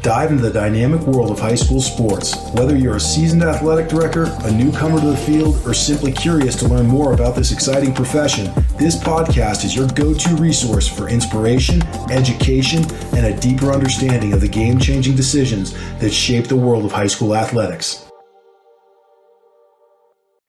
Dive into the dynamic world of high school sports. Whether you're a seasoned athletic director, a newcomer to the field, or simply curious to learn more about this exciting profession, this podcast is your go-to resource for inspiration, education, and a deeper understanding of the game-changing decisions that shape the world of high school athletics.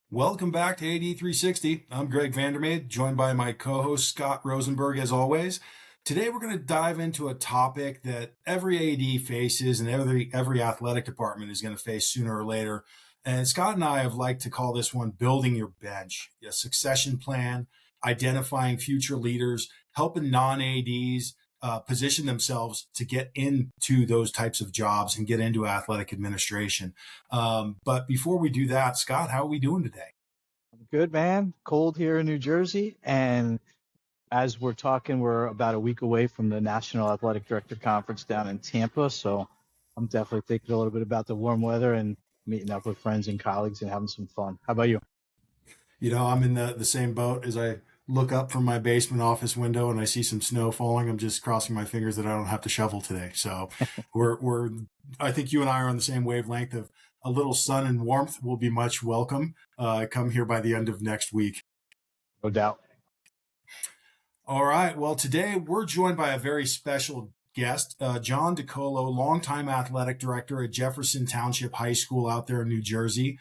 Welcome back to AD 360. I'm Greg Vandermade, joined by my co-host Scott Rosenberg as always. Today we're going to dive into a topic that every AD faces and every athletic department is going to face sooner or later. And Scott and I have liked to call this one building your bench, a succession plan, identifying future leaders, helping non-ADs position themselves to get into those types of jobs and get into athletic administration. But before we do that, Scott, how are we doing today? Good, man. Cold here in New Jersey. And as we're talking, we're about a week away from the National Athletic Director Conference down in Tampa. So I'm definitely thinking a little bit about the warm weather and meeting up with friends and colleagues and having some fun. How about you? You know, I'm in the same boat. As I look up from my basement office window and I see some snow falling, I'm just crossing my fingers that I don't have to shovel today. So I think you and I are on the same wavelength of a little sun and warmth will be much welcome. Come here by the end of next week. No doubt. All right. Well, today we're joined by a very special guest, John DiColo, longtime athletic director at Jefferson Township High School out there in New Jersey.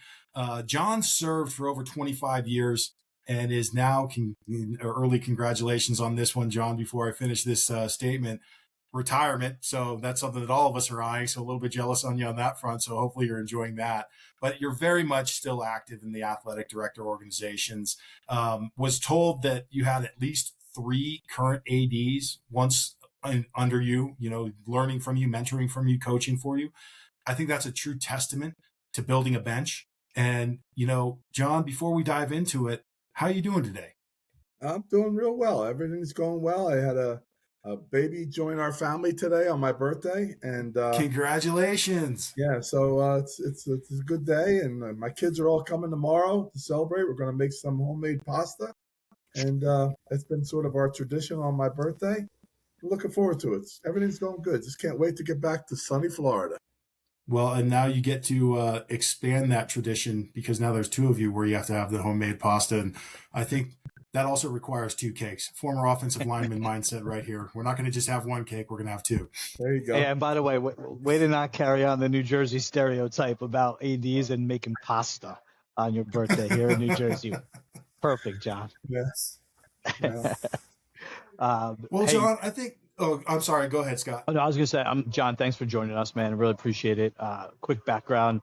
John served for over 25 years and is now, early congratulations on this one, John, before I finish this statement, retirement. So that's something that all of us are eyeing. So a little bit jealous on you on that front. So hopefully you're enjoying that. But you're very much still active in the athletic director organizations. Was told that you had at least 3 current ADs once under you, learning from you, mentoring from you, coaching for you. I think that's a true testament to building a bench. And, John, before we dive into it, how are you doing today? I'm doing real well. Everything's going well. I had a baby join our family today on my birthday, and congratulations. Yeah, so it's a good day, and my kids are all coming tomorrow to celebrate. We're going to make some homemade pasta, and it's been sort of our tradition on my birthday. I'm looking forward to it. Everything's going good. Just can't wait to get back to sunny Florida. Well, and now you get to expand that tradition because now there's 2 of you where you have to have the homemade pasta. And I think that also requires 2 cakes. Former offensive lineman mindset right here. We're not going to just have 1 cake. We're going to have 2. There you go. Yeah, and by the way to not carry on the New Jersey stereotype about ADs and making pasta on your birthday here in New Jersey. Perfect, John. Yes. Yeah. Well, hey, John, I think – oh, I'm sorry. Go ahead, Scott. Oh, no, I was going to say, John, thanks for joining us, man. I really appreciate it. Quick background.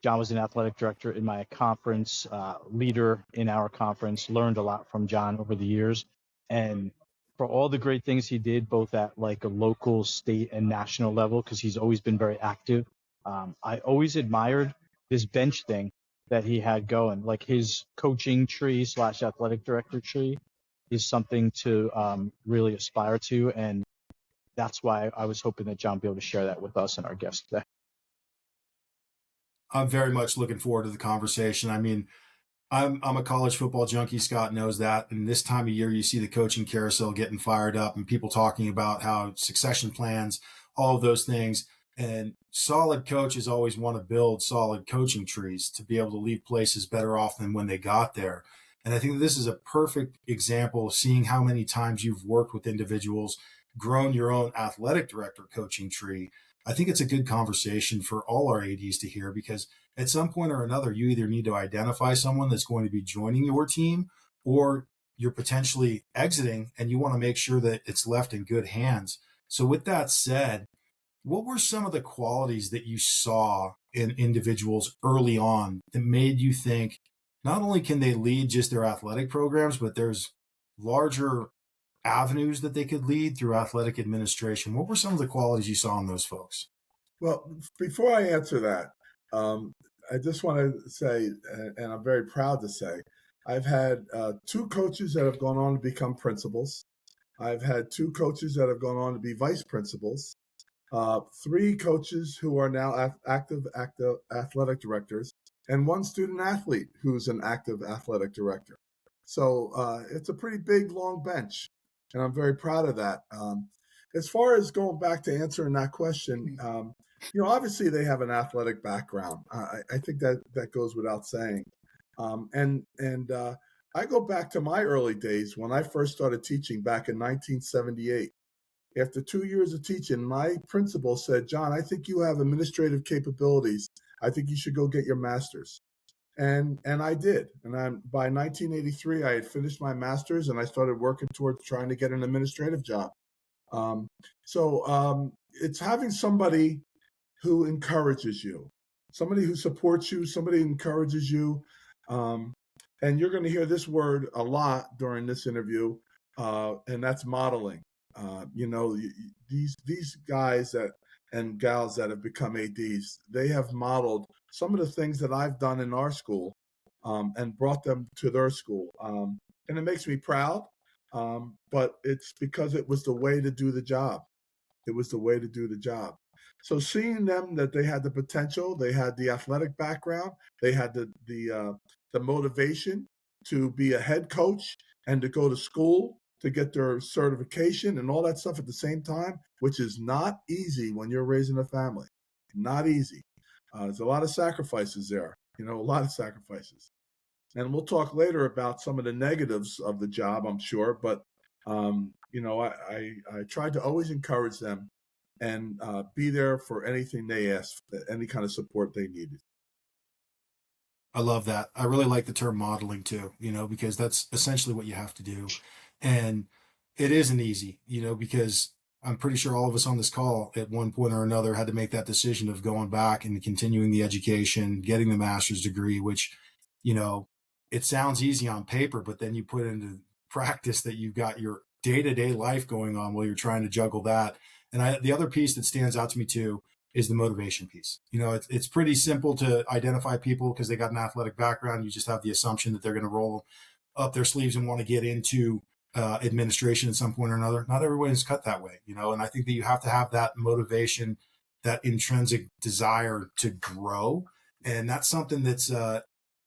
John was an athletic director in my conference, leader in our conference, learned a lot from John over the years. And for all the great things he did, both at like a local, state, and national level, because he's always been very active, I always admired this bench thing that he had going. Like his coaching tree / athletic director tree is something to really aspire to. And that's why I was hoping that John would be able to share that with us and our guests today. I'm very much looking forward to the conversation. I mean, I'm a college football junkie. Scott knows that. And this time of year, you see the coaching carousel getting fired up and people talking about how succession plans, all of those things. And solid coaches always want to build solid coaching trees to be able to leave places better off than when they got there. And I think this is a perfect example of seeing how many times you've worked with individuals, grown your own athletic director coaching tree. I think it's a good conversation for all our ADs to hear because at some point or another, you either need to identify someone that's going to be joining your team or you're potentially exiting and you want to make sure that it's left in good hands. So with that said, what were some of the qualities that you saw in individuals early on that made you think not only can they lead just their athletic programs, but there's larger avenues that they could lead through athletic administration? What were some of the qualities you saw in those folks? Well, before I answer that, I just want to say, and I'm very proud to say, I've had 2 coaches that have gone on to become principals. I've had 2 coaches that have gone on to be vice principals. 3 coaches who are now active athletic directors, and 1 student athlete who's an active athletic director. So it's a pretty big, long bench, and I'm very proud of that. as far as going back to answering that question, obviously they have an athletic background. I think that goes without saying. And I go back to my early days when I first started teaching back in 1978. After 2 years of teaching, my principal said, "John, I think you have administrative capabilities. I think you should go get your master's." And I did. And by 1983, I had finished my master's and I started working towards trying to get an administrative job. Um, so it's having somebody who encourages you, somebody who supports you, somebody who encourages you. Um, and you're going to hear this word a lot during this interview, and that's modeling. These guys and gals that have become ADs, they have modeled some of the things that I've done in our school, and brought them to their school. And it makes me proud, but it's because it was the way to do the job. It was the way to do the job. So seeing them, that they had the potential, they had the athletic background, they had the motivation to be a head coach and to go to school to get their certification and all that stuff at the same time, which is not easy when you're raising a family. Not easy. There's a lot of sacrifices there, a lot of sacrifices. And we'll talk later about some of the negatives of the job, I'm sure. But, I tried to always encourage them and be there for anything they asked, any kind of support they needed. I love that. I really like the term modeling too, because that's essentially what you have to do. And it isn't easy, because I'm pretty sure all of us on this call at one point or another had to make that decision of going back and continuing the education, getting the master's degree, which, it sounds easy on paper, but then you put into practice that you've got your day-to-day life going on while you're trying to juggle that. And the other piece that stands out to me too is the motivation piece. It's pretty simple to identify people because they got an athletic background. You just have the assumption that they're going to roll up their sleeves and want to get into administration at some point or another. Not everyone is cut that way, and I think that you have to have that motivation, that intrinsic desire to grow. And that's something that's a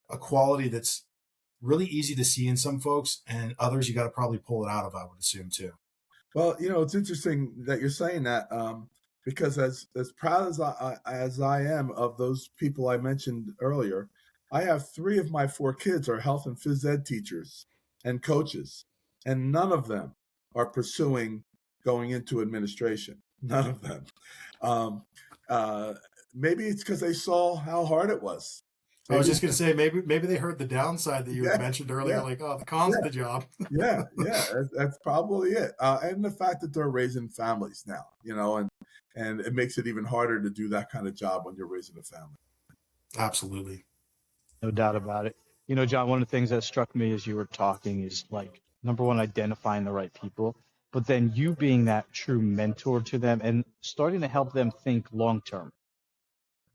quality that's really easy to see in some folks, and others you got to probably pull it out of, I would assume too. Well, it's interesting that you're saying that, because as proud as I am of those people I mentioned earlier, I have 3 of my 4 kids are health and phys ed teachers and coaches, and none of them are pursuing going into administration. None of them. Maybe it's because they saw how hard it was. I was just going to say, maybe they heard the downside that you had mentioned earlier, like, the cons of the job. yeah, that's probably it. And the fact that they're raising families now, and it makes it even harder to do that kind of job when you're raising a family. Absolutely. No doubt about it. John, one of the things that struck me as you were talking is, like, number one, identifying the right people, but then you being that true mentor to them and starting to help them think long term.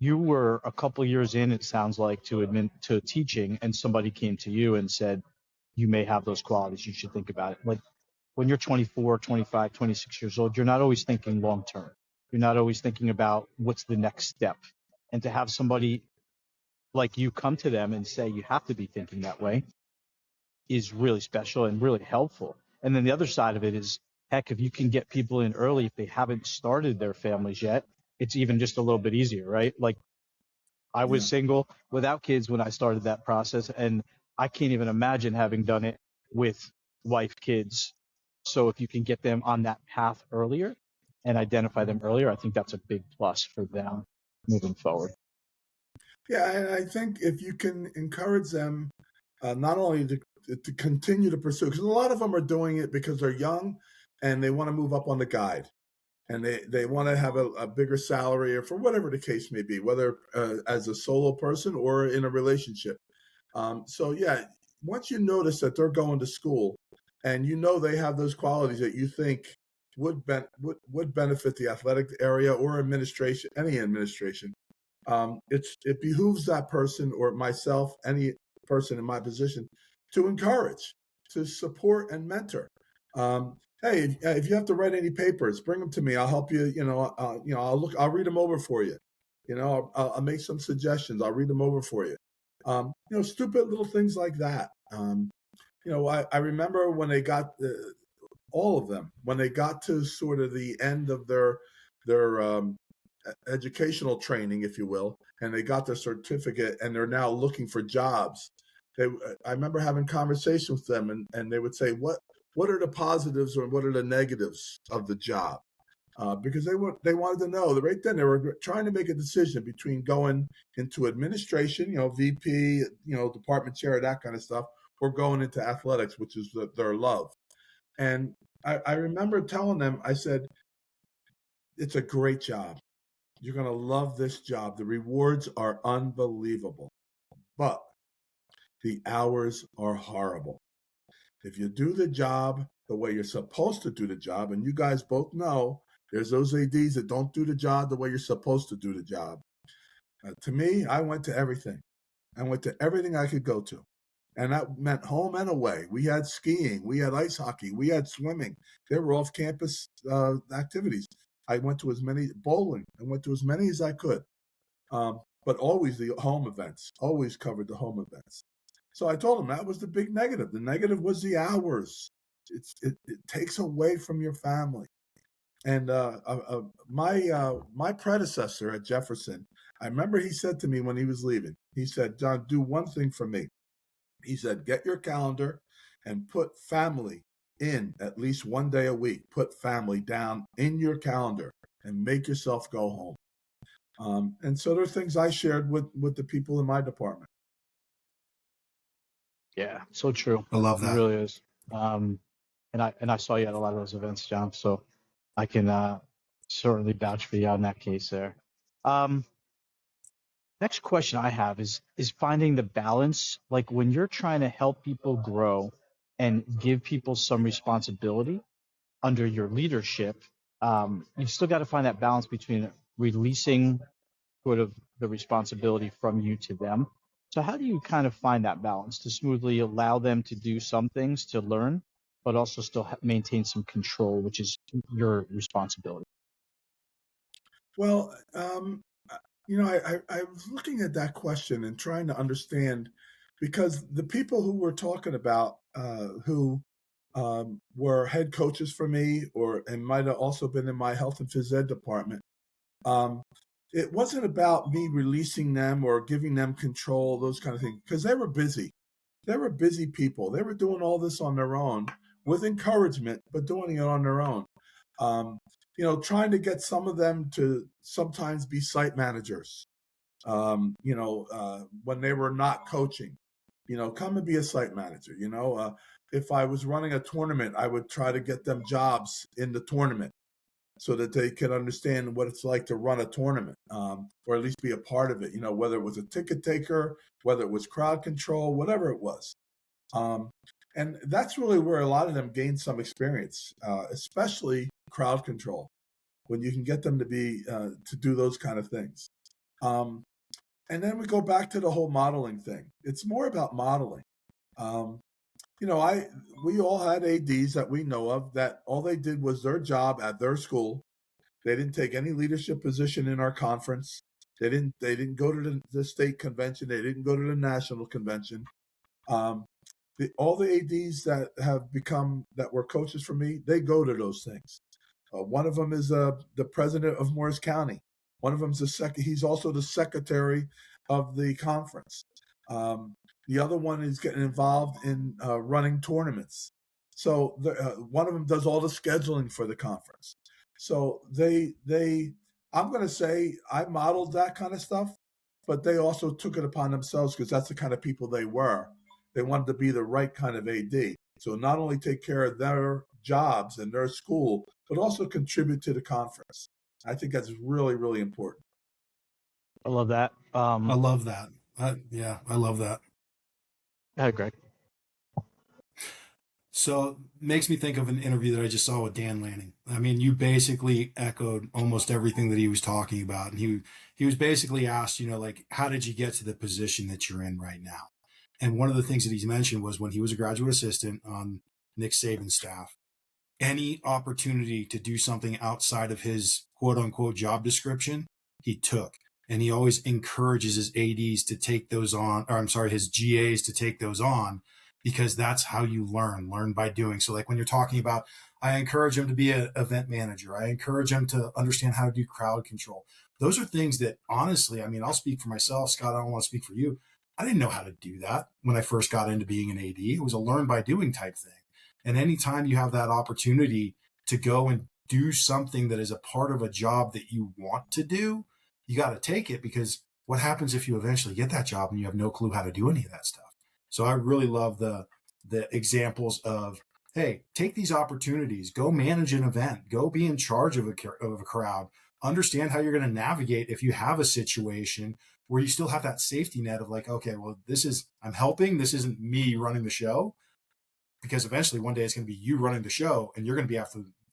You were a couple years in, it sounds like, to teaching, and somebody came to you and said, you may have those qualities, you should think about it. Like, when you're 24, 25, 26 years old, you're not always thinking long term. You're not always thinking about what's the next step. And to have somebody like you come to them and say you have to be thinking that way is really special and really helpful. And then the other side of it is, heck, if you can get people in early, if they haven't started their families yet, it's even just a little bit easier, right? Like, I was single without kids when I started that process, and I can't even imagine having done it with wife, kids. So if you can get them on that path earlier and identify them earlier, I think that's a big plus for them moving forward. Yeah, and I think if you can encourage them, not only to continue to pursue, because a lot of them are doing it because they're young and they want to move up on the guide. And they want to have a bigger salary, or for whatever the case may be, whether as a solo person or in a relationship. So once you notice that they're going to school and they have those qualities that you think would benefit the athletic area or administration, any administration, it behooves that person or myself, any person in my position, to encourage, to support and mentor. Hey, if you have to write any papers, bring them to me. I'll help you. I'll read them over for you. I'll make some suggestions. I'll read them over for you. Stupid little things like that. I remember when they got all of them, when they got to sort of the end of their educational training, if you will, and they got their certificate and they're now looking for jobs. I remember having conversations with them, and they would say, what are the positives or what are the negatives of the job? Because they wanted to know that right then they were trying to make a decision between going into administration, VP, department chair, that kind of stuff, or going into athletics, which is their love. And I remember telling them, I said, it's a great job. You're going to love this job. The rewards are unbelievable, but the hours are horrible. If you do the job the way you're supposed to do the job, and you guys both know there's those ADs that don't do the job the way you're supposed to do the job. To me, I went to everything. I went to everything I could go to. And that meant home and away. We had skiing, we had ice hockey, we had swimming. They were off-campus activities. I went to as many, bowling. I went to as many as I could. But always the home events, always covered the home events. So I told them that was the big negative. The negative was the hours. It takes away from your family. And my predecessor at Jefferson, I remember he said to me when he was leaving, he said, John, do one thing for me. He said, get your calendar and put family in at least one day a week. Put family down in your calendar and make yourself go home. And so there are things I shared with the people in my department. Yeah, so true. I love that. It really is. And I saw you at a lot of those events, John. So I can certainly vouch for you on that case there. Next question I have is finding the balance. Like when you're trying to help people grow and give people some responsibility under your leadership, you've still got to find that balance between releasing sort of the responsibility from you to them. So how do you kind of find that balance to smoothly allow them to do some things to learn, but also still maintain some control, which is your responsibility? Well, I was looking at that question and trying to understand, because the people who we're talking about who were head coaches for me and might have also been in my health and phys ed department, it wasn't about me releasing them or giving them control, those kind of things, because they were busy. They were busy people. They were doing all this on their own with encouragement, but doing it on their own. Trying to get some of them to sometimes be site managers, when they were not coaching, come and be a site manager. If I was running a tournament, I would try to get them jobs in the tournament so that they could understand what it's like to run a tournament, or at least be a part of it, whether it was a ticket taker, whether it was crowd control, whatever it was. And that's really where a lot of them gained some experience, especially crowd control, when you can get them to be to do those kind of things. And then we go back to the whole modeling thing. It's more about modeling. We all had ADs that we know of that all they did was their job at their school. They didn't take any leadership position in our conference. They didn't go to the state convention. They didn't go to the national convention. All the ADs that were coaches for me, they go to those things. One of them is the president of Morris County. One of them's he's also the secretary of the conference. The other one is getting involved in running tournaments. So one of them does all the scheduling for the conference. So I'm going to say I modeled that kind of stuff, but they also took it upon themselves because that's the kind of people they were. They wanted to be the right kind of AD. So not only take care of their jobs and their school, but also contribute to the conference. I think that's really, really important. I love that. I love that. I love that. Hi, Greg. So makes me think of an interview that I just saw with Dan Lanning. I mean, you basically echoed almost everything that he was talking about. And he was basically asked, how did you get to the position that you're in right now? And one of the things that he's mentioned was when he was a graduate assistant on Nick Saban's staff, any opportunity to do something outside of his quote unquote job description, he took. And he always encourages his ADs to take those on, his GAs to take those on, because that's how you learn by doing. So like when you're talking about, I encourage them to be an event manager. I encourage them to understand how to do crowd control. Those are things that honestly, I mean, I'll speak for myself, Scott. I don't want to speak for you. I didn't know how to do that when I first got into being an AD. It was a learn by doing type thing. And anytime you have that opportunity to go and do something that is a part of a job that you want to do, you got to take it, because what happens if you eventually get that job and you have no clue how to do any of that stuff? So I really love the examples of, hey, take these opportunities, go manage an event, go be in charge of a crowd, understand how you're going to navigate if you have a situation where you still have that safety net of like, okay, well, I'm helping, this isn't me running the show, because eventually one day it's going to be you running the show, and you're going to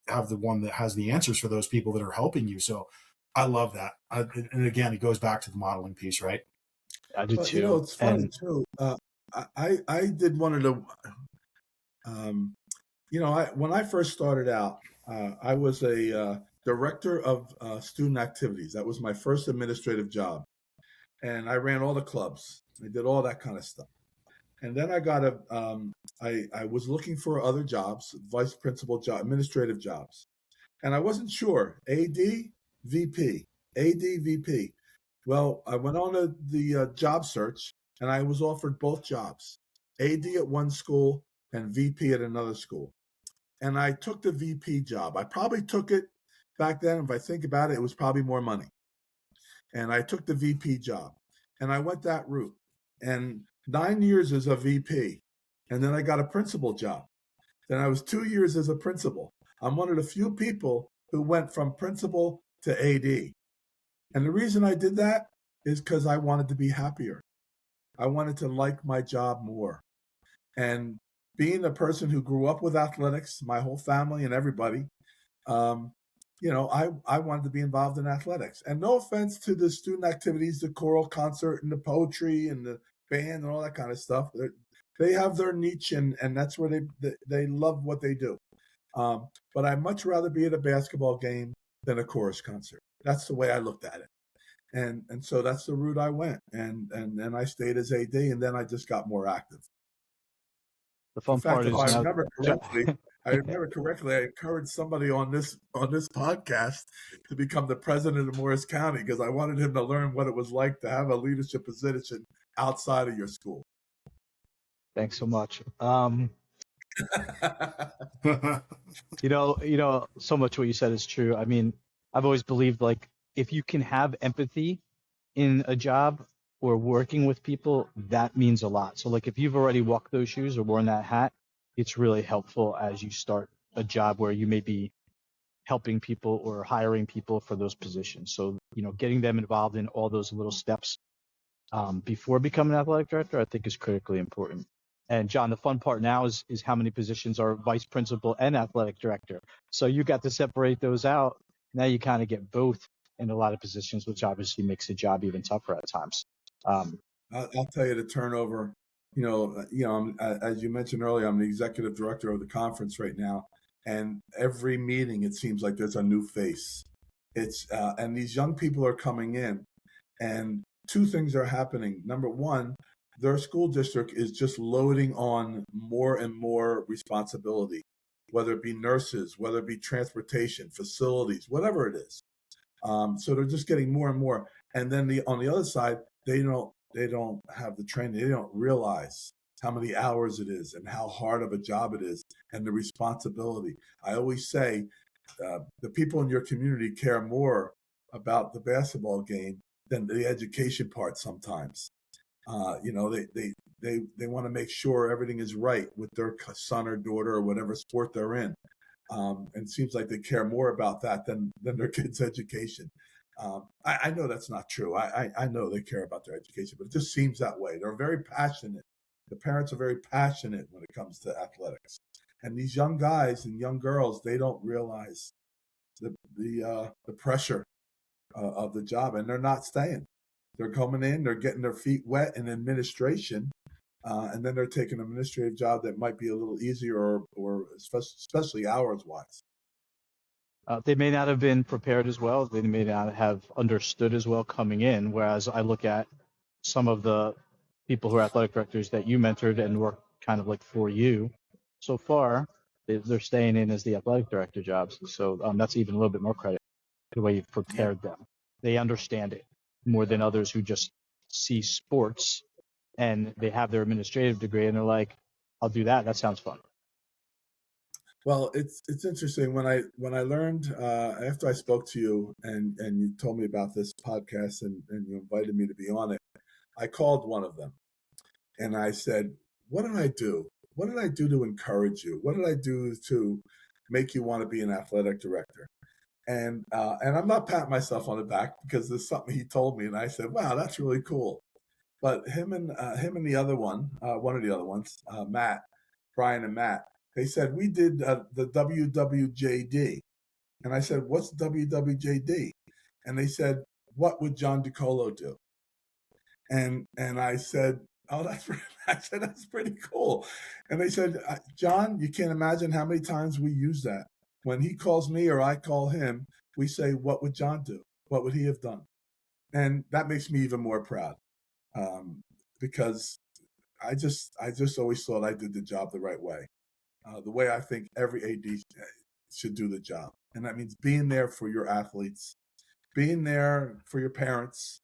have the one that has the answers for those people that are helping you. So I love that. And again, it goes back to the modeling piece, right? I do But, too. it's funny too. I did one of the, when I first started out, I was a director of student activities. That was my first administrative job. And I ran all the clubs. I did all that kind of stuff. And then I was looking for other jobs, vice principal job, administrative jobs. And I wasn't sure, AD, VP, AD, VP. Well, I went on the job search, and I was offered both jobs, AD at one school and VP at another school. And I took the VP job. I probably took it back then. If I think about it, it was probably more money. And I took the VP job, and I went that route. And 9 years as a VP, and then I got a principal job. Then I was 2 years as a principal. I'm one of the few people who went from principal to AD. And the reason I did that is because I wanted to be happier. I wanted to like my job more. And being a person who grew up with athletics, my whole family and everybody, I wanted to be involved in athletics. And no offense to the student activities, the choral concert and the poetry and the band and all that kind of stuff. They have their niche, and that's where they love what they do. But I'd much rather be at a basketball game than a chorus concert. That's the way I looked at it. And so that's the route I went. And I stayed as AD, and then I just got more active. The fun part is if I remember correctly, I encouraged somebody on this podcast to become the president of Morris County because I wanted him to learn what it was like to have a leadership position outside of your school. Thanks so much. So much what you said is true. I mean, I've always believed, like, if you can have empathy in a job or working with people, that means a lot. So like if you've already walked those shoes or worn that hat, it's really helpful as you start a job where you may be helping people or hiring people for those positions. So, getting them involved in all those little steps before becoming an athletic director, I think is critically important. And John, the fun part now is how many positions are vice principal and athletic director. So you got to separate those out. Now you kind of get both in a lot of positions, which obviously makes the job even tougher at times. I'll tell you the turnover. As you mentioned earlier, I'm the executive director of the conference right now, and every meeting it seems like there's a new face. And these young people are coming in, and two things are happening. Number one, their school district is just loading on more and more responsibility, whether it be nurses, whether it be transportation, facilities, whatever it is. So they're just getting more and more. And then on the other side, they don't have the training. They don't realize how many hours it is and how hard of a job it is and the responsibility. I always say the people in your community care more about the basketball game than the education part sometimes. They want to make sure everything is right with their son or daughter or whatever sport they're in. And it seems like they care more about that than their kids' education. I know that's not true. I know they care about their education, but it just seems that way. They're very passionate. The parents are very passionate when it comes to athletics. And these young guys and young girls, they don't realize the pressure of the job, and they're not staying. They're coming in, they're getting their feet wet in administration, and then they're taking an administrative job that might be a little easier or especially hours-wise. They may not have been prepared as well. They may not have understood as well coming in, whereas I look at some of the people who are athletic directors that you mentored and worked kind of like for you so far, they're staying in as the athletic director jobs. So that's even a little bit more credit to the way you've prepared them. They understand it more than others who just see sports and they have their administrative degree and they're like, I'll do that. That sounds fun. Well, it's interesting when I learned after I spoke to you and you told me about this podcast and you invited me to be on it, I called one of them and I said, "What did I do? What did I do to encourage you? What did I do to make you want to be an athletic director?" And I'm not patting myself on the back because there's something he told me, and I said, "Wow, that's really cool." But him and the other one of the other ones, Matt, Brian and Matt, they said we did the WWJD, and I said, "What's WWJD?" And they said, "What would John DiColo do?" And I said, "Oh, that's pretty cool." And they said, "John, you can't imagine how many times we use that. When he calls me or I call him, we say, 'What would John do? What would he have done?'" And that makes me even more proud because I just always thought I did the job the right way, the way I think every AD should do the job, and that means being there for your athletes, being there for your parents,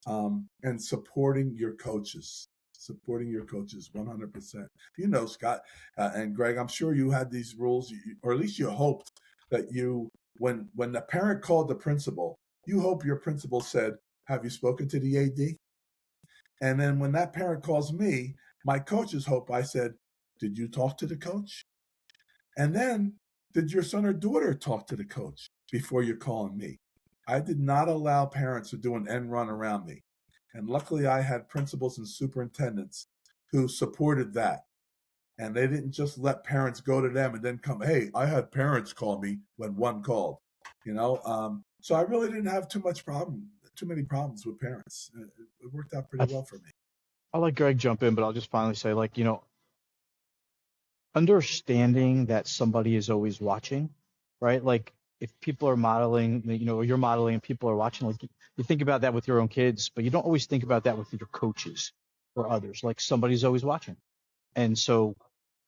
and supporting your coaches. Supporting your coaches 100%. You know, Scott and Greg, I'm sure you had these rules, or at least you hoped that when the parent called the principal, you hope your principal said, "Have you spoken to the AD?" And then when that parent calls me, my coaches hope I said, "Did you talk to the coach? And then, did your son or daughter talk to the coach before you're calling me?" I did not allow parents to do an end run around me. And luckily, I had principals and superintendents who supported that. And they didn't just let parents go to them and then come, "Hey, I had parents call me," when one called, you know? So I really didn't have too many problems with parents. It worked out pretty well for me. I'll let Greg jump in, but I'll just finally say, like, understanding that somebody is always watching, right? Like if people are modeling, or you're modeling and people are watching, like you think about that with your own kids, but you don't always think about that with your coaches or others. Like somebody's always watching. And so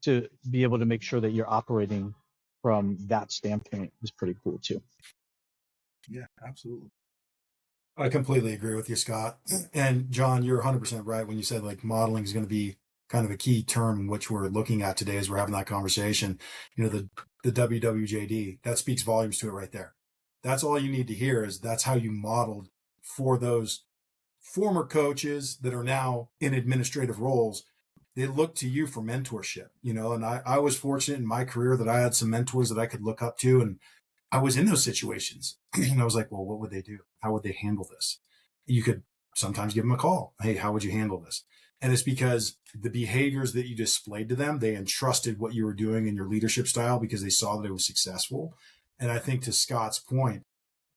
to be able to make sure that you're operating from that standpoint is pretty cool too. Yeah, absolutely. I completely agree with you, Scott. And John, you're 100% right when you said like modeling is going to be kind of a key term in which we're looking at today as we're having that conversation. The WWJD, that speaks volumes to it right there. That's all you need to hear is that's how you modeled for those former coaches that are now in administrative roles. They look to you for mentorship, and I was fortunate in my career that I had some mentors that I could look up to, and I was in those situations and I was like, well, what would they do? How would they handle this? You could sometimes give them a call. Hey, how would you handle this? And it's because the behaviors that you displayed to them, they entrusted what you were doing in your leadership style because they saw that it was successful. And I think to Scott's point,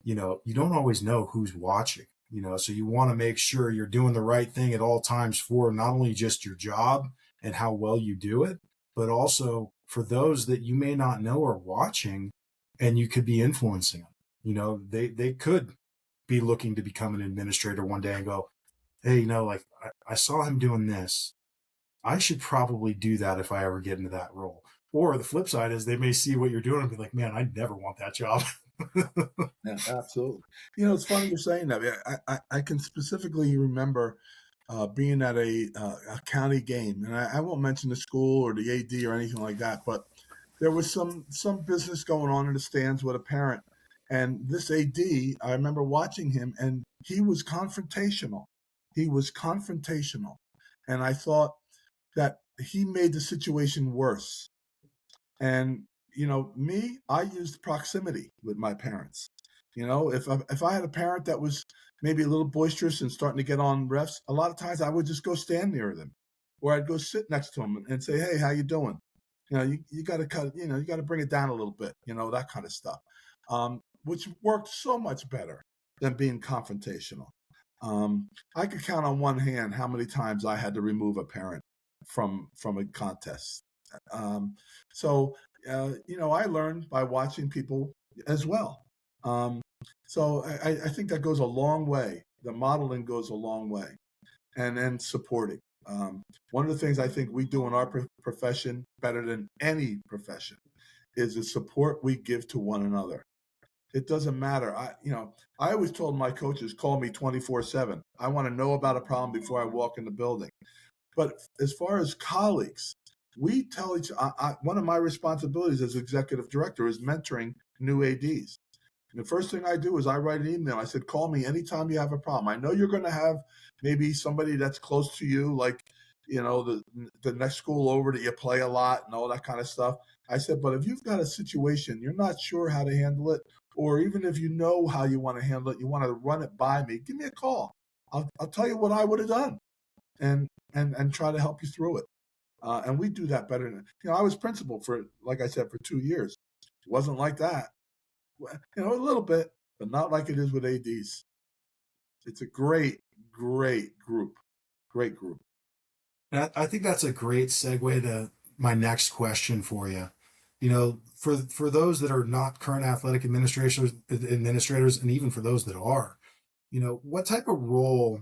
you don't always know who's watching, so you want to make sure you're doing the right thing at all times for not only just your job and how well you do it, but also for those that you may not know are watching and you could be influencing them. They could be looking to become an administrator one day and go, hey, like I saw him doing this. I should probably do that if I ever get into that role. Or the flip side is they may see what you're doing and be like, man, I never want that job. Yeah, absolutely. It's funny you're saying that. I can specifically remember being at a county game, and I won't mention the school or the AD or anything like that, but there was some business going on in the stands with a parent, and this AD, I remember watching him, and he was confrontational. He was confrontational, and I thought that he made the situation worse. And me, I used proximity with my parents. If I had a parent that was maybe a little boisterous and starting to get on refs, a lot of times I would just go stand near them, or I'd go sit next to them and say, "Hey, how you doing?" You got to cut. You got to bring it down a little bit. That kind of stuff, which worked so much better than being confrontational. I could count on one hand how many times I had to remove a parent from a contest. So I learned by watching people as well. So I think that goes a long way. The modeling goes a long way, and then supporting. One of the things I think we do in our profession better than any profession is the support we give to one another. It doesn't matter. I always told my coaches, call me 24/7. I want to know about a problem before I walk in the building. But as far as colleagues, we tell one of my responsibilities as executive director is mentoring new ADs. And the first thing I do is I write an email. I said, call me anytime you have a problem. I know you're going to have maybe somebody that's close to you, like, the next school over that you play a lot and all that kind of stuff. I said, but if you've got a situation, you're not sure how to handle it, or even if you know how you want to handle it, you want to run it by me, give me a call. I'll tell you what I would have done and try to help you through it. And we do that better than, I was principal for, like I said, for 2 years. It wasn't like that. A little bit, but not like it is with ADs. It's a great, great group. Great group. And I think that's a great segue to my next question for you. For those that are not current athletic administrators, and even for those that are, what type of role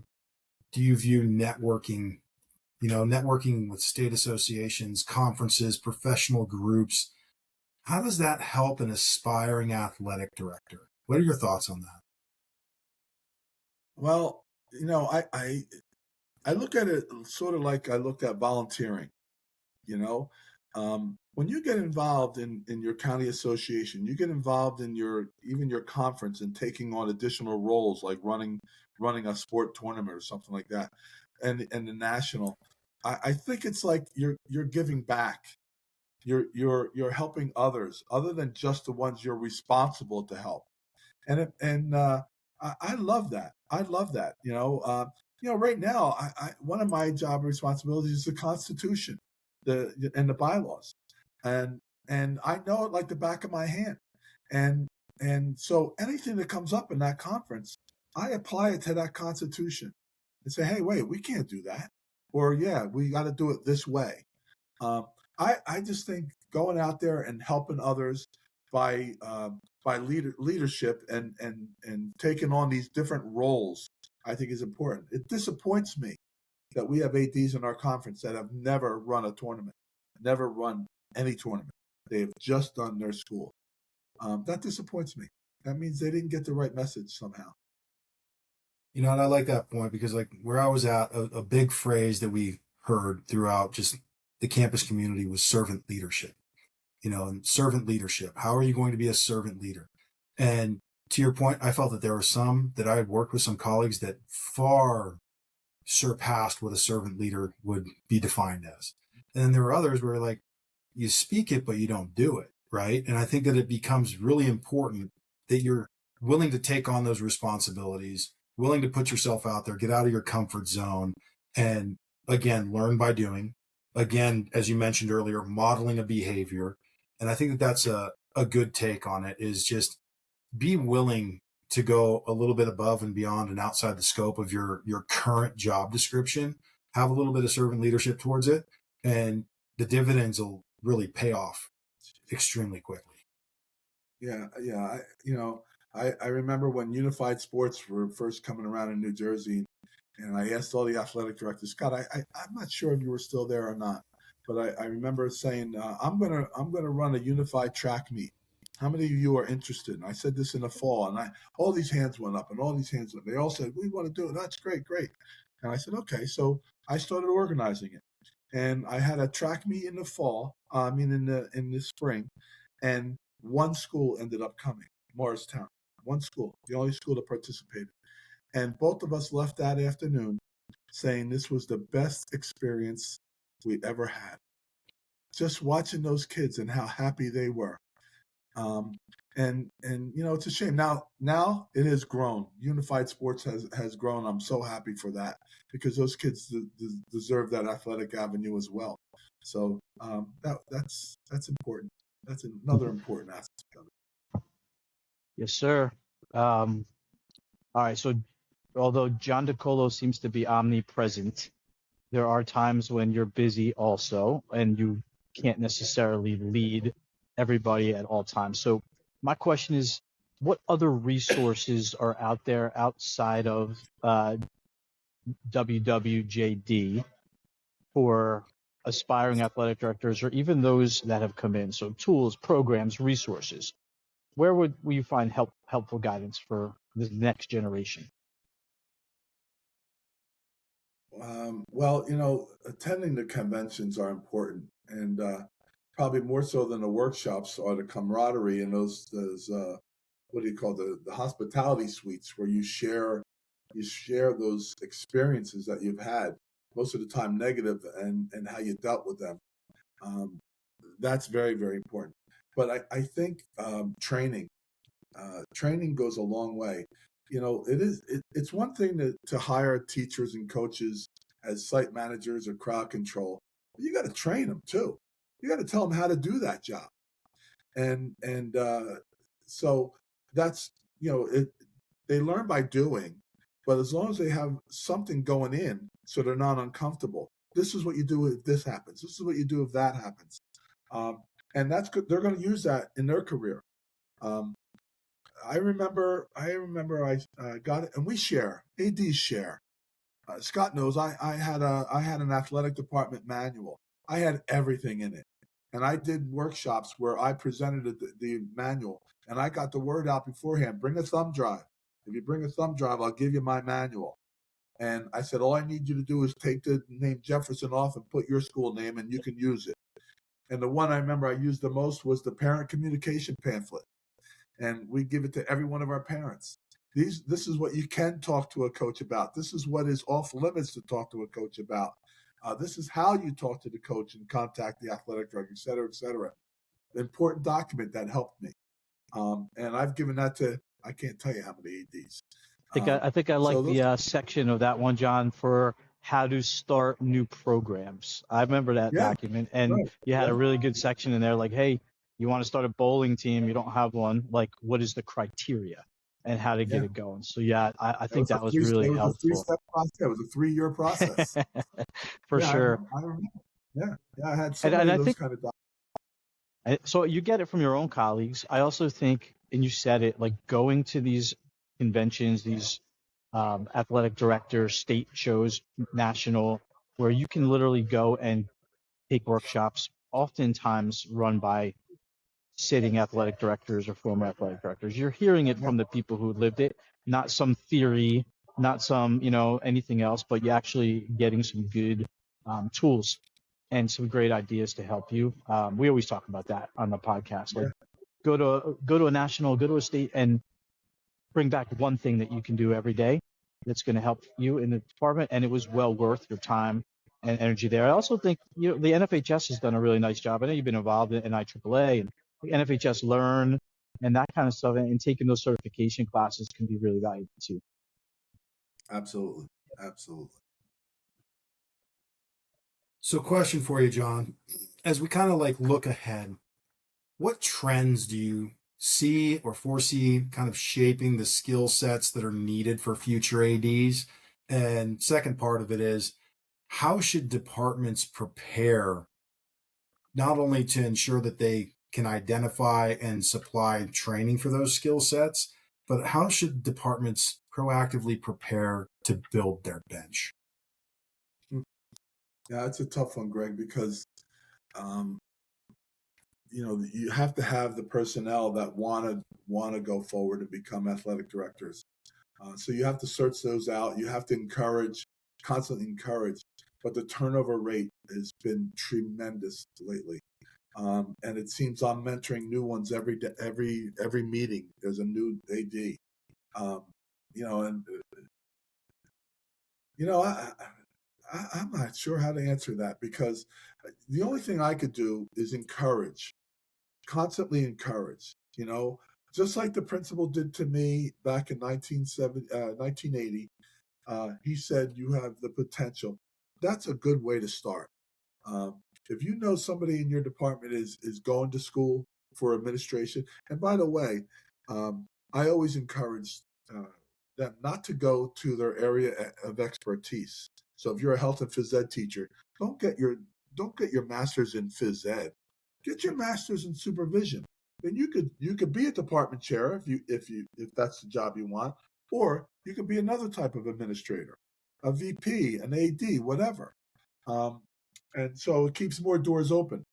do you view networking, networking with state associations, conferences, professional groups? How does that help an aspiring athletic director? What are your thoughts on that? Well, I look at it sort of like I looked at volunteering. When you get involved in your county association, you get involved in even your conference and taking on additional roles like running a sport tournament or something like that, and the national. I think it's like you're giving back. You're helping others other than just the ones you're responsible to help, and I love that. I love that. Right now, one of my job responsibilities is the Constitution, and the bylaws, and I know it like the back of my hand, and so anything that comes up in that conference, I apply it to that Constitution and say, hey, wait, we can't do that, or yeah, we got to do it this way. I just think going out there and helping others by leadership and taking on these different roles, I think is important. It disappoints me that we have ADs in our conference that have never run a tournament, never run any tournament. They have just done their school. That disappoints me. That means they didn't get the right message somehow. And I like that point because, like, where I was at, a big phrase that we heard throughout just the campus community was servant leadership. And servant leadership. How are you going to be a servant leader? And to your point, I felt that there were some that I had worked with, some colleagues that far surpassed what a servant leader would be defined as. And then there were others where, like, you speak it, but you don't do it, right? And I think that it becomes really important that you're willing to take on those responsibilities, willing to put yourself out there, get out of your comfort zone, and again, learn by doing. Again, as you mentioned earlier, modeling a behavior. And I think that that's a good take on it, is just be willing to go a little bit above and beyond and outside the scope of your current job description, have a little bit of servant leadership towards it, and the dividends will really pay off extremely quickly. Yeah. I remember when unified sports were first coming around in New Jersey, and I asked all the athletic directors, Scott, I'm not sure if you were still there or not, but I remember saying, I'm gonna run a unified track meet. How many of you are interested? And I said this in the fall, and all these hands went up, and all these hands went. They all said, we want to do it. That's great. And I said, okay. So I started organizing it, and I had a track meet in the fall. In the spring, and one school ended up coming, Morristown. One school, the only school that participated. And both of us left that afternoon saying this was the best experience we ever had. Just watching those kids and how happy they were. And it's a shame. Now it has grown. Unified sports has grown. I'm so happy for that, because those kids deserve that athletic avenue as well. So that's important. That's another important aspect of it. Yes, sir. All right. So although John DiColo seems to be omnipresent, there are times when you're busy also, and you can't necessarily lead everybody at all times. So my question is, what other resources are out there outside of WWJD for aspiring athletic directors or even those that have come in? So tools, programs, resources. Where would you find helpful guidance for the next generation? Well, attending the conventions are important, and probably more so than the workshops are the camaraderie and those what do you call the hospitality suites where you share those experiences that you've had, most of the time negative, and how you dealt with them. Um, that's very, very important. But I think training goes a long way. It's one thing to hire teachers and coaches as site managers or crowd control, but you got to train them too. You got to tell them how to do that job. And so that's it. They learn by doing, but as long as they have something going in, so they're not uncomfortable. This is what you do if this happens. This is what you do if that happens, um, and that's good. They're going to use that in their career. Um, I got it, and we share. ADs share. Scott knows I had an athletic department manual. I had everything in it, and I did workshops where I presented the manual, and I got the word out beforehand. Bring a thumb drive. If you bring a thumb drive, I'll give you my manual. And I said, all I need you to do is take the name Jefferson off and put your school name, and you can use it. And the one I remember I used the most was the parent communication pamphlet, and we give it to every one of our parents. This is what you can talk to a coach about. This is what is off limits to talk to a coach about. This is how you talk to the coach and contact the athletic director, et cetera, et cetera. The important document that helped me. And I've given that to, I can't tell you how many ADs. I think I like so those, the section of that one, John, for how to start new programs. I remember that yeah, document, and right. you had Yeah, a really good section in there, like, hey, you want to start a bowling team, you don't have one, like, what is the criteria and how to get yeah. it going? So yeah, I It think was a that was three. really It was a helpful. three-step process. It was a 3-year process. For Yeah, sure. I remember. Yeah, yeah. I had so And many of I those think kind of documents. so you get it from your own colleagues. I also think, and you said it, like going to these conventions, these athletic director state shows, national, where you can literally go and take workshops, oftentimes run by sitting athletic directors or former athletic directors. You're hearing it Yeah, from the people who lived it, not some theory, not some, anything else, but you're actually getting some good tools and some great ideas to help you. We always talk about that on the podcast. Like yeah. go to a national, go to a state, and bring back one thing that you can do every day that's going to help you in the department, and it was well worth your time and energy there. I also think the NFHS has done a really nice job. I know you've been involved in IAAA and the NFHS Learn and that kind of stuff, and taking those certification classes can be really valuable too. Absolutely, absolutely. So, question for you, John. As we kind of like look ahead, what trends do you see or foresee kind of shaping the skill sets that are needed for future ADs? And second part of it is, how should departments prepare not only to ensure that they can identify and supply training for those skill sets, but how should departments proactively prepare to build their bench? Hmm. Yeah, it's a tough one, Greg, because um, you have to have the personnel that want to go forward and become athletic directors. So you have to search those out. You have to constantly encourage. But the turnover rate has been tremendous lately, and it seems I'm mentoring new ones every day, every meeting. There's a new AD, and I'm not sure how to answer that because the only thing I could do is constantly encourage, just like the principal did to me back in 1980. He said, you have the potential. That's a good way to start. If you know somebody in your department is going to school for administration, and by the way, I always encourage them not to go to their area of expertise. So if you're a health and phys ed teacher, don't get your master's in phys ed. Get your master's in supervision. Then you could be a department chair if that's the job you want, or you could be another type of administrator, a VP, an AD, whatever. And so it keeps more doors open.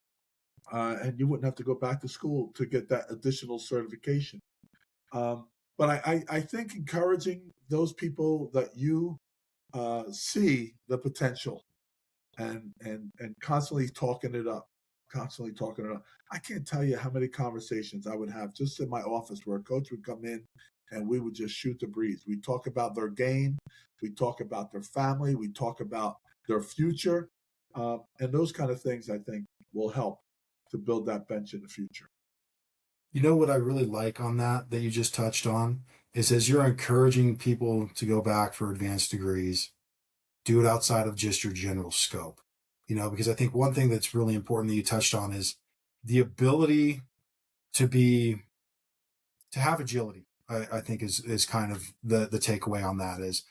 And you wouldn't have to go back to school to get that additional certification. But I think encouraging those people that you see the potential and constantly talking it up, constantly talking it up. I can't tell you how many conversations I would have just in my office where a coach would come in and we would just shoot the breeze. We talk about their game, we talk about their family, we talk about their future, and those kind of things I think will help to build that bench in the future. You know what I really like on that you just touched on is as you're encouraging people to go back for advanced degrees, do it outside of just your general scope. Because I think one thing that's really important that you touched on is the ability to have agility. I think is kind of the takeaway on that is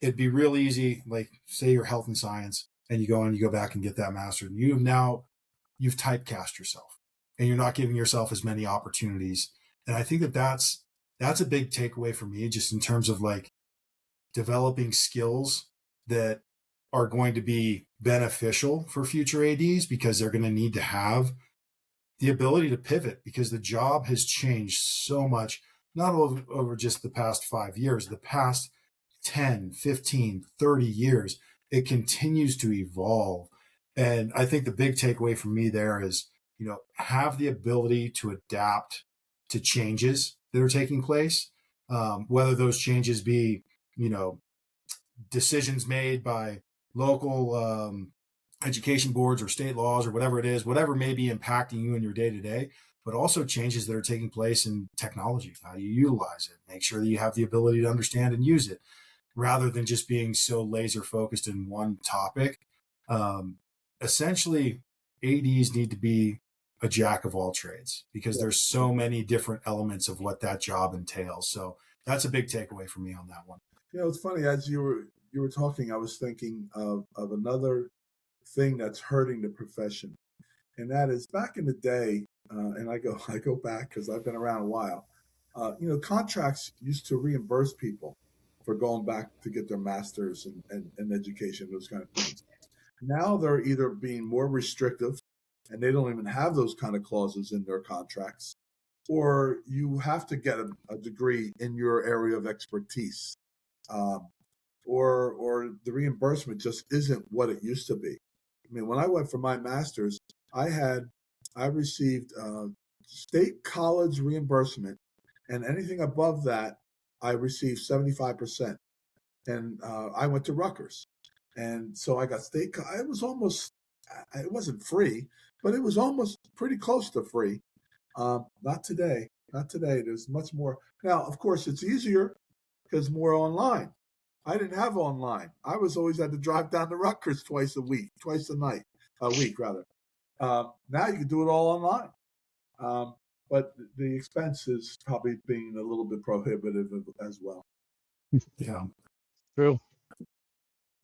it'd be real easy, like say you're health and science and you go and you go back and get that master. You've typecast yourself and you're not giving yourself as many opportunities. And I think that's a big takeaway for me, just in terms of like developing skills that are going to be beneficial for future ADs, because they're going to need to have the ability to pivot, because the job has changed so much, not over just the past 5 years, the past 10, 15, 30 years, it continues to evolve. And I think the big takeaway for me there is, have the ability to adapt to changes that are taking place, whether those changes be, decisions made by local education boards or state laws or whatever it is, whatever may be impacting you in your day to day, but also changes that are taking place in technology. How do you utilize it? Make sure that you have the ability to understand and use it, rather than just being so laser focused in one topic. Essentially, ADs need to be a jack of all trades, because there's so many different elements of what that job entails. So that's a big takeaway for me on that one. It's funny, as you were talking, I was thinking of another thing that's hurting the profession, and that is back in the day. And I go back because I've been around a while. Contracts used to reimburse people for going back to get their masters and education, those kind of things. Now they're either being more restrictive, and they don't even have those kind of clauses in their contracts, or you have to get a degree in your area of expertise, or the reimbursement just isn't what it used to be. I mean, when I went for my master's, I received state college reimbursement, and anything above that, I received 75%. And I went to Rutgers, and so I got state. It was almost, it wasn't free, but it was almost pretty close to free. Not today. Not today. There's much more now. Of course, it's easier because more online. I didn't have online. I was always had to drive down to Rutgers twice a week, twice a week rather. Now you can do it all online. But the expense is probably being a little bit prohibitive as well. Yeah. True.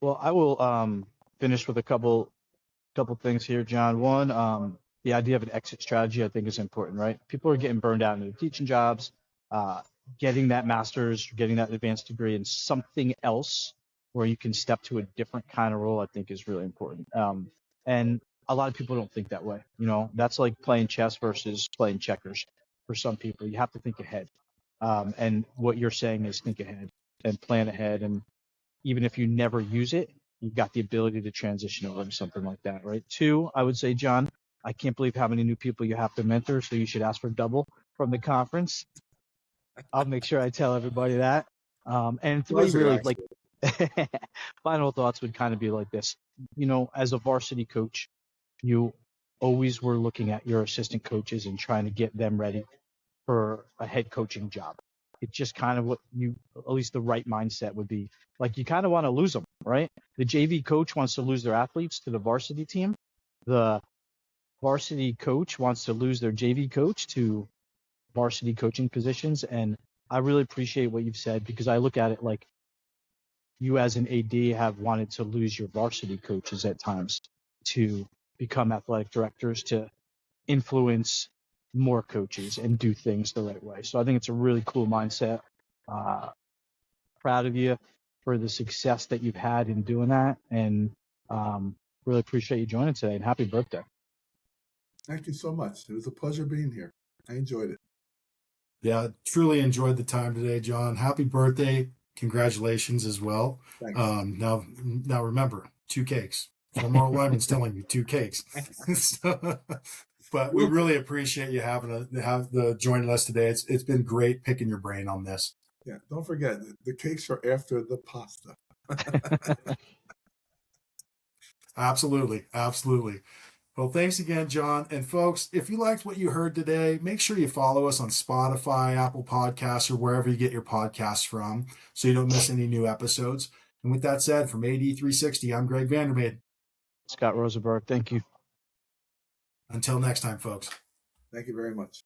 Well, I will finish with a couple things here, John. One, the idea of an exit strategy, I think, is important, right? People are getting burned out into teaching jobs, getting that master's, getting that advanced degree in something else where you can step to a different kind of role, I think, is really important. And a lot of people don't think that way. That's like playing chess versus playing checkers. For some people, you have to think ahead. And what you're saying is think ahead and plan ahead. And even if you never use it, you've got the ability to transition over to something like that, right? Two, I would say, John, I can't believe how many new people you have to mentor, so you should ask for double from the conference. I'll make sure I tell everybody that. And three, really, like, final thoughts would kind of be like this. As a varsity coach, you always were looking at your assistant coaches and trying to get them ready for a head coaching job. It's just kind of what at least the right mindset would be. Like, you kind of want to lose them, right? The JV coach wants to lose their athletes to the varsity team. The varsity coach wants to lose their JV coach to varsity coaching positions. And I really appreciate what you've said, because I look at it like you as an AD have wanted to lose your varsity coaches at times to become athletic directors, to influence more coaches and do things the right way. So I think it's a really cool mindset. Proud of you for the success that you've had in doing that. And Really appreciate you joining today, and happy birthday. Thank you so much. It was a pleasure being here. I enjoyed it. Yeah, truly enjoyed the time today, John. Happy birthday. Congratulations as well. Thanks. Now remember, 2 cakes. Former lineman's telling you 2 cakes. But we really appreciate you joining us today. It's been great picking your brain on this. Yeah, don't forget, the cakes are after the pasta. Absolutely. Absolutely. Well, thanks again, John. And folks, if you liked what you heard today, make sure you follow us on Spotify, Apple Podcasts, or wherever you get your podcasts from so you don't miss any new episodes. And with that said, from AD360, I'm Greg Vandermade. Scott Rosenberg, thank you. Until next time, folks. Thank you very much.